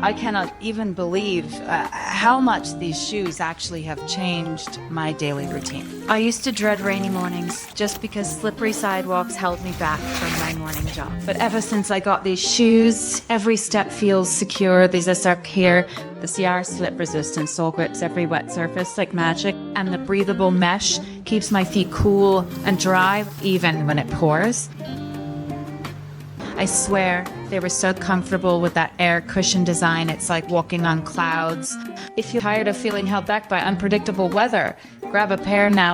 I cannot even believe how much these shoes actually have changed my daily routine. I used to dread rainy mornings just because slippery sidewalks held me back from my morning jog. But ever since I got these shoes, every step feels secure. There's a zip here. The CR slip resistant sole grips every wet surface like magic. And the breathable mesh keeps my feet cool and dry even when it pours. I swear, they were so comfortable with that air cushion design. It's like walking on clouds. If you're tired of feeling held back by unpredictable weather, grab a pair now.